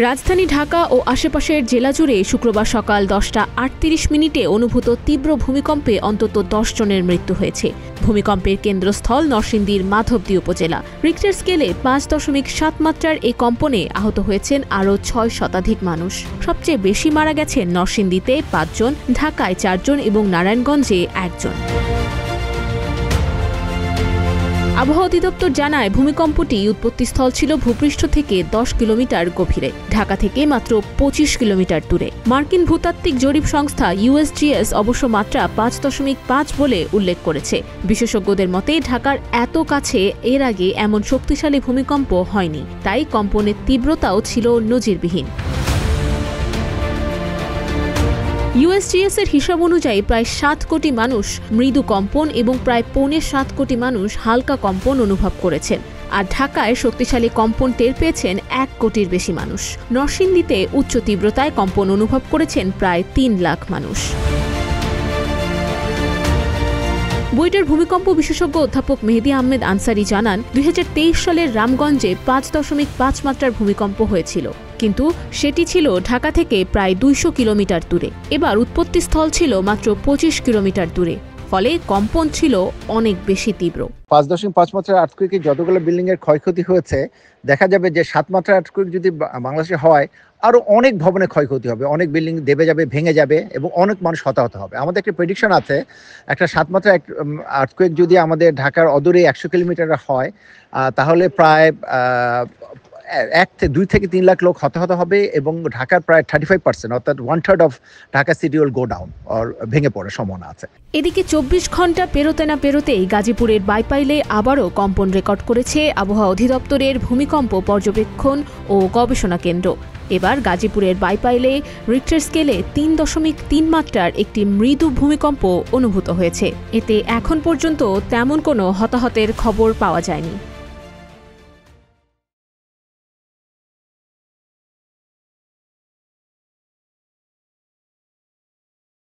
রাজধানী ঢাকা ও আশেপাশের জেলা জুড়ে শুক্রবার সকাল 10:38 অনুভূত তীব্র ভূমিকম্পে অন্তত 10 জনের মৃত্যু হয়েছে। ভূমিকম্পের কেন্দ্রস্থল নরসিংদীর মাধবদী উপজেলা। রিক্টার স্কেলে 5.7 মাত্রার এই কম্পনে আহত হয়েছেন আরও 6 শতাধিক মানুষ। সবচেয়ে বেশি মারা গেছেন নরসিংদীতে 5 জন, ঢাকায় 4 জন এবং নারায়ণগঞ্জে 1 জন। আবহাওয়া অধিদপ্তর জানায়, ভূমিকম্পটি উৎপত্তিস্থল ছিল ভূপৃষ্ঠ থেকে 10 কিলোমিটার গভীরে, ঢাকা থেকে মাত্র 25 কিলোমিটার দূরে। মার্কিন ভূতাত্ত্বিক জরিপ সংস্থা USGS অবশ্য মাত্রা 5.5 বলে উল্লেখ করেছে। বিশেষজ্ঞদের মতে ঢাকার এত কাছে এর আগে এমন শক্তিশালী ভূমিকম্প হয়নি, তাই কম্পনের তীব্রতাও ছিল নজিরবিহীন। USGS এর হিসাব অনুযায়ী প্রায় 7 কোটি মানুষ মৃদু কম্পন এবং প্রায় 7.25 কোটি মানুষ হালকা কম্পন অনুভব করেছেন। আর ঢাকায় শক্তিশালী কম্পন টের পেয়েছেন 1 কোটির বেশি মানুষ। নরসিংদীতে উচ্চ তীব্রতায় কম্পন অনুভব করেছেন প্রায় 3 লাখ মানুষ। বুয়েটের ভূমিকম্প বিশেষজ্ঞ অধ্যাপক মেহেদী আহমেদ আনসারি জানান, 2023 সালের রামগঞ্জে 5.5 মাত্রার ভূমিকম্প হয়েছিল, কিন্তু সেটি ছিল ঢাকা থেকে প্রায় 200 কিলোমিটার দূরে। এবার উৎপত্তিস্থল ছিল মাত্র 25 কিলোমিটার দূরে, ফলে কম্পন ছিল অনেক বেশি তীব্র। 5.5 মাত্রার আর্থকুয়েকে যতগুলো বিল্ডিং এর ক্ষয়ক্ষতি হয়েছে, দেখা যাবে যে 7 মাত্রার আর্থকুয়েক যদি বাংলাদেশে হয়, আরো অনেক ভবনে ক্ষয়ক্ষতি হবে, অনেক বিল্ডিং দেবে যাবে, ভেঙে যাবে এবং অনেক মানুষ হতাহত হবে। আমাদের একটা প্রেডিকশন আছে, একটা 7 মাত্রার আর্থকুয়েক যদি আমাদের ঢাকার অদূরে 100 কিলোমিটার হয়, তাহলে প্রায় 2 থেকে 3 লাখ লোক হতাহত হবে এবং ঢাকার প্রায় 35%, অর্থাৎ 1/3 of Dhaka city will go down, আর ভেঙে পড়ার সম্ভাবনা আছে। এদিকে 24 ঘন্টা পেরোতে না পেরোতেই গাজীপুরের বাইপাইলে আবারও কম্পন রেকর্ড করেছে আবহাওয়া অধিদপ্তরের ভূমিকম্প পর্যবেক্ষণ ও গবেষণা কেন্দ্র। এবার গাজীপুরের বাইপাইলে রিক্টার স্কেলে 3.3 মাত্রার একটি মৃদু ভূমিকম্প অনুভূত হয়েছে। এতে এখন পর্যন্ত তেমন কোনো হতাহতের খবর পাওয়া যায়নি।